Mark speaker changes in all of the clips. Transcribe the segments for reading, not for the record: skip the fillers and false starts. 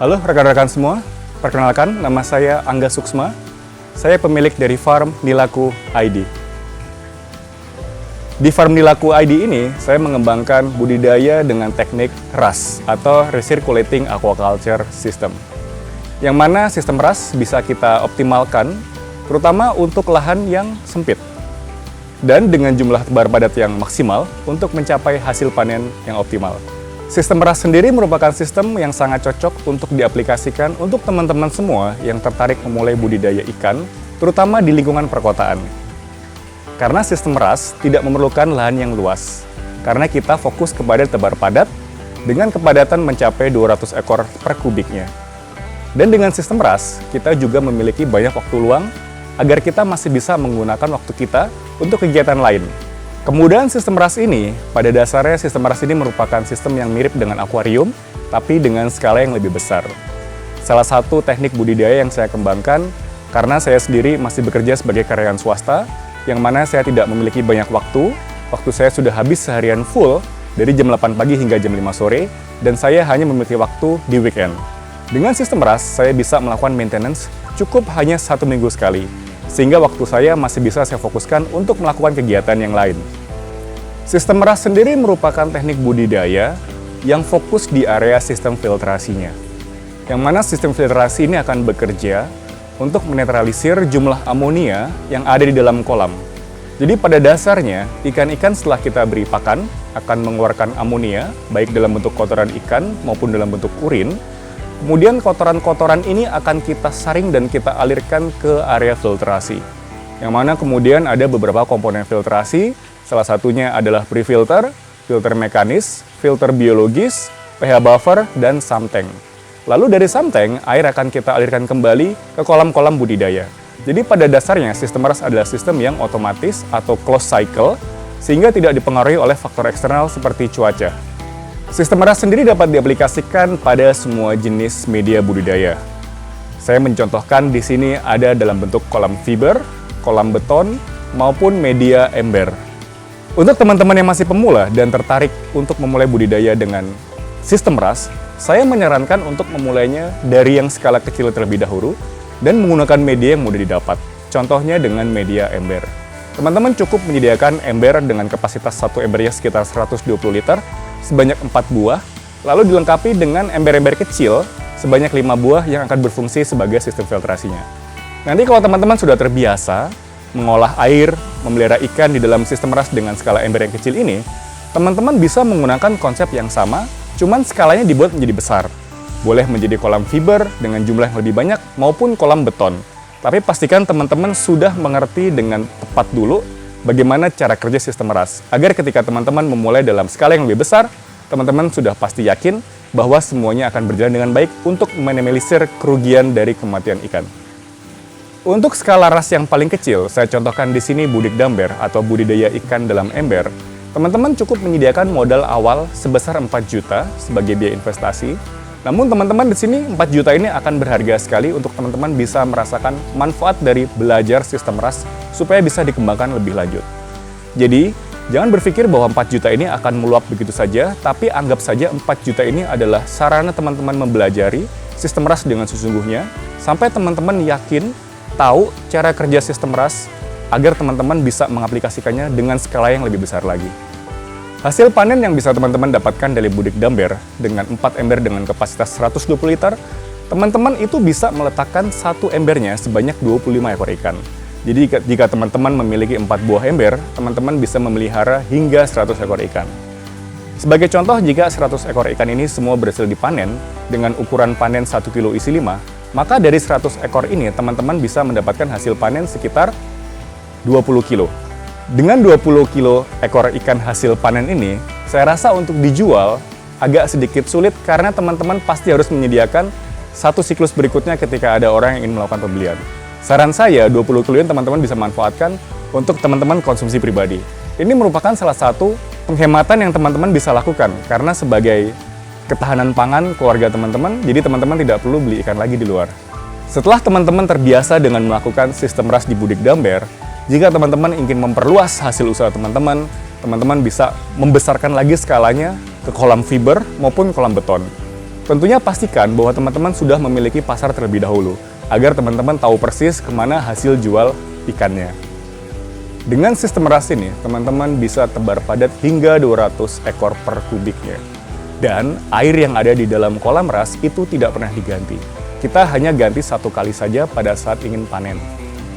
Speaker 1: Halo rekan-rekan semua, perkenalkan nama saya Angga Suksma. Saya pemilik dari Farm Nilaku ID. Di Farm Nilaku ID ini, saya mengembangkan budidaya dengan teknik RAS atau Recirculating Aquaculture System. Yang mana sistem RAS bisa kita optimalkan, terutama untuk lahan yang sempit. Dan dengan jumlah tebar padat yang maksimal untuk mencapai hasil panen yang optimal. Sistem RAS sendiri merupakan sistem yang sangat cocok untuk diaplikasikan untuk teman-teman semua yang tertarik memulai budidaya ikan, terutama di lingkungan perkotaan. Karena sistem RAS tidak memerlukan lahan yang luas, karena kita fokus kepada tebar padat dengan kepadatan mencapai 200 ekor per kubiknya. Dan dengan sistem RAS, kita juga memiliki banyak waktu luang agar kita masih bisa menggunakan waktu kita untuk kegiatan lain. Kemudian sistem RAS ini, pada dasarnya sistem RAS ini merupakan sistem yang mirip dengan akuarium, tapi dengan skala yang lebih besar. Salah satu teknik budidaya yang saya kembangkan, karena saya sendiri masih bekerja sebagai karyawan swasta, yang mana saya tidak memiliki banyak waktu saya sudah habis seharian full, dari jam 8 pagi hingga jam 5 sore, dan saya hanya memiliki waktu di weekend. Dengan sistem RAS, saya bisa melakukan maintenance cukup hanya 1 minggu sekali, sehingga waktu saya masih bisa saya fokuskan untuk melakukan kegiatan yang lain. Sistem RAS sendiri merupakan teknik budidaya yang fokus di area sistem filtrasinya. Yang mana sistem filtrasi ini akan bekerja untuk menetralisir jumlah amonia yang ada di dalam kolam. Jadi pada dasarnya, ikan-ikan setelah kita beri pakan akan mengeluarkan amonia, baik dalam bentuk kotoran ikan maupun dalam bentuk urin. Kemudian kotoran-kotoran ini akan kita saring dan kita alirkan ke area filtrasi. Yang mana kemudian ada beberapa komponen filtrasi, salah satunya adalah pre-filter, filter mekanis, filter biologis, pH buffer, dan sump tank. Lalu dari sump tank, air akan kita alirkan kembali ke kolam-kolam budidaya. Jadi pada dasarnya sistem RAS adalah sistem yang otomatis atau closed cycle, sehingga tidak dipengaruhi oleh faktor eksternal seperti cuaca. Sistem RAS sendiri dapat diaplikasikan pada semua jenis media budidaya. Saya mencontohkan di sini ada dalam bentuk kolam fiber, kolam beton, maupun media ember. Untuk teman-teman yang masih pemula dan tertarik untuk memulai budidaya dengan sistem RAS, saya menyarankan untuk memulainya dari yang skala kecil terlebih dahulu dan menggunakan media yang mudah didapat. Contohnya dengan media ember. Teman-teman cukup menyediakan ember dengan kapasitas satu embernya sekitar 120 liter, sebanyak 4 buah, lalu dilengkapi dengan ember-ember kecil sebanyak 5 buah yang akan berfungsi sebagai sistem filtrasinya. Nanti kalau teman-teman sudah terbiasa mengolah air, memelihara ikan di dalam sistem RAS dengan skala ember yang kecil ini, teman-teman bisa menggunakan konsep yang sama, cuman skalanya dibuat menjadi besar. Boleh menjadi kolam fiber dengan jumlah yang lebih banyak maupun kolam beton. Tapi pastikan teman-teman sudah mengerti dengan tepat dulu bagaimana cara kerja sistem RAS, agar ketika teman-teman memulai dalam skala yang lebih besar, teman-teman sudah pasti yakin bahwa semuanya akan berjalan dengan baik untuk meminimalisir kerugian dari kematian ikan. Untuk skala RAS yang paling kecil, saya contohkan di sini budik damber atau budidaya ikan dalam ember. Teman-teman cukup menyediakan modal awal sebesar 4 juta sebagai biaya investasi. Namun teman-teman di sini 4 juta ini akan berharga sekali untuk teman-teman bisa merasakan manfaat dari belajar sistem RAS supaya bisa dikembangkan lebih lanjut. Jadi, jangan berpikir bahwa 4 juta ini akan meluap begitu saja, tapi anggap saja 4 juta ini adalah sarana teman-teman mempelajari sistem RAS dengan sesungguhnya, sampai teman-teman yakin tahu cara kerja sistem RAS agar teman-teman bisa mengaplikasikannya dengan skala yang lebih besar lagi. Hasil panen yang bisa teman-teman dapatkan dari budik damber dengan 4 ember dengan kapasitas 120 liter, teman-teman itu bisa meletakkan satu embernya sebanyak 25 ekor ikan. Jadi jika teman-teman memiliki 4 buah ember, teman-teman bisa memelihara hingga 100 ekor ikan. Sebagai contoh, jika 100 ekor ikan ini semua berhasil dipanen dengan ukuran panen 1 kilo isi 5, maka dari 100 ekor ini teman-teman bisa mendapatkan hasil panen sekitar 20 kilo. Dengan 20 kilo ekor ikan hasil panen ini, saya rasa untuk dijual agak sedikit sulit karena teman-teman pasti harus menyediakan satu siklus berikutnya ketika ada orang yang ingin melakukan pembelian. Saran saya, 20 kilo ini teman-teman bisa manfaatkan untuk teman-teman konsumsi pribadi. Ini merupakan salah satu penghematan yang teman-teman bisa lakukan karena sebagai ketahanan pangan keluarga teman-teman, jadi teman-teman tidak perlu beli ikan lagi di luar. Setelah teman-teman terbiasa dengan melakukan sistem RAS di budik damber, jika teman-teman ingin memperluas hasil usaha teman-teman, teman-teman bisa membesarkan lagi skalanya ke kolam fiber maupun kolam beton. Tentunya pastikan bahwa teman-teman sudah memiliki pasar terlebih dahulu, agar teman-teman tahu persis kemana hasil jual ikannya. Dengan sistem RAS ini, teman-teman bisa tebar padat hingga 200 ekor per kubiknya. Dan air yang ada di dalam kolam RAS itu tidak pernah diganti. Kita hanya ganti 1 kali saja pada saat ingin panen.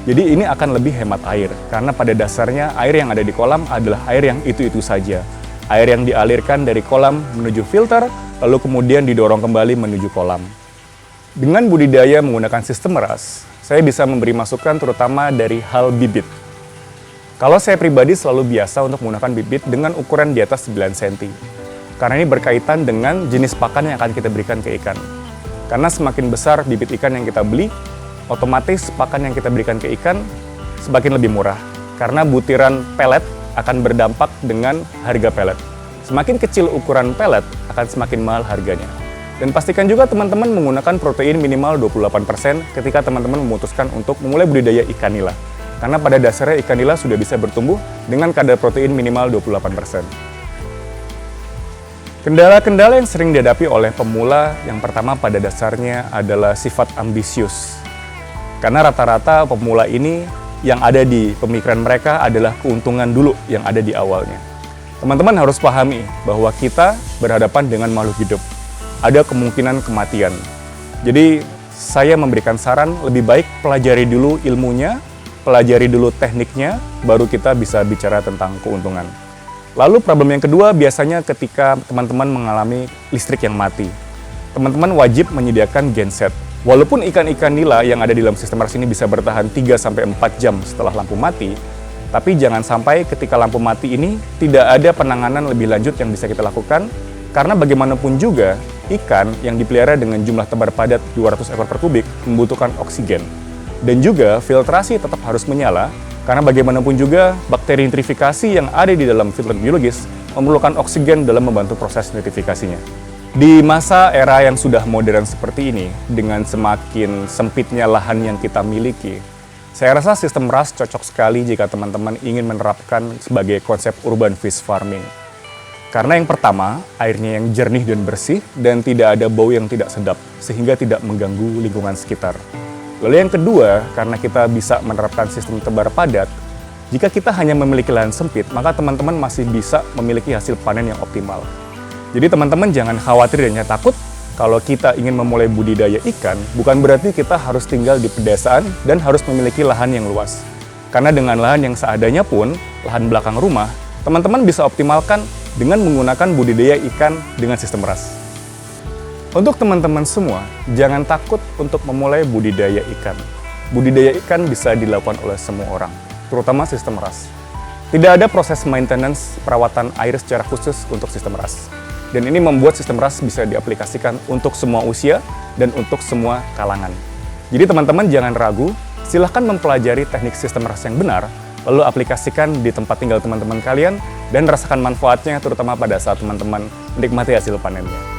Speaker 1: Jadi ini akan lebih hemat air, karena pada dasarnya air yang ada di kolam adalah air yang itu-itu saja. Air yang dialirkan dari kolam menuju filter, lalu kemudian didorong kembali menuju kolam. Dengan budidaya menggunakan sistem RAS, saya bisa memberi masukan terutama dari hal bibit. Kalau saya pribadi selalu biasa untuk menggunakan bibit dengan ukuran di atas 9 cm. Karena ini berkaitan dengan jenis pakan yang akan kita berikan ke ikan. Karena semakin besar bibit ikan yang kita beli, otomatis pakan yang kita berikan ke ikan semakin lebih murah. Karena butiran pelet akan berdampak dengan harga pelet. Semakin kecil ukuran pelet, akan semakin mahal harganya. Dan pastikan juga teman-teman menggunakan protein minimal 28% ketika teman-teman memutuskan untuk memulai budidaya ikan nila. Karena pada dasarnya ikan nila sudah bisa bertumbuh dengan kadar protein minimal 28%. Kendala-kendala yang sering dihadapi oleh pemula yang pertama pada dasarnya adalah sifat ambisius. Karena rata-rata pemula ini yang ada di pemikiran mereka adalah keuntungan dulu yang ada di awalnya. Teman-teman harus pahami bahwa kita berhadapan dengan makhluk hidup. Ada kemungkinan kematian. Jadi saya memberikan saran lebih baik pelajari dulu ilmunya, pelajari dulu tekniknya, baru kita bisa bicara tentang keuntungan. Lalu problem yang kedua biasanya ketika teman-teman mengalami listrik yang mati. Teman-teman wajib menyediakan genset. Walaupun ikan-ikan nila yang ada di dalam sistem RAS ini bisa bertahan 3-4 jam setelah lampu mati, tapi jangan sampai ketika lampu mati ini tidak ada penanganan lebih lanjut yang bisa kita lakukan, karena bagaimanapun juga ikan yang dipelihara dengan jumlah tebar padat 200 ekor per kubik membutuhkan oksigen. Dan juga filtrasi tetap harus menyala, karena bagaimanapun juga bakteri nitrifikasi yang ada di dalam filter biologis memerlukan oksigen dalam membantu proses nitrifikasinya. Di masa era yang sudah modern seperti ini, dengan semakin sempitnya lahan yang kita miliki, saya rasa sistem RAS cocok sekali jika teman-teman ingin menerapkan sebagai konsep urban fish farming. Karena yang pertama, airnya yang jernih dan bersih, dan tidak ada bau yang tidak sedap, sehingga tidak mengganggu lingkungan sekitar. Lalu yang kedua, karena kita bisa menerapkan sistem tebar padat, jika kita hanya memiliki lahan sempit, maka teman-teman masih bisa memiliki hasil panen yang optimal. Jadi teman-teman jangan khawatir dan takut kalau kita ingin memulai budidaya ikan, bukan berarti kita harus tinggal di pedesaan dan harus memiliki lahan yang luas. Karena dengan lahan yang seadanya pun, lahan belakang rumah, teman-teman bisa optimalkan dengan menggunakan budidaya ikan dengan sistem RAS. Untuk teman-teman semua, jangan takut untuk memulai budidaya ikan. Budidaya ikan bisa dilakukan oleh semua orang, terutama sistem RAS. Tidak ada proses maintenance perawatan air secara khusus untuk sistem RAS. Dan ini membuat sistem RAS bisa diaplikasikan untuk semua usia dan untuk semua kalangan. Jadi teman-teman jangan ragu, silahkan mempelajari teknik sistem RAS yang benar, lalu aplikasikan di tempat tinggal teman-teman kalian, dan rasakan manfaatnya terutama pada saat teman-teman menikmati hasil panennya.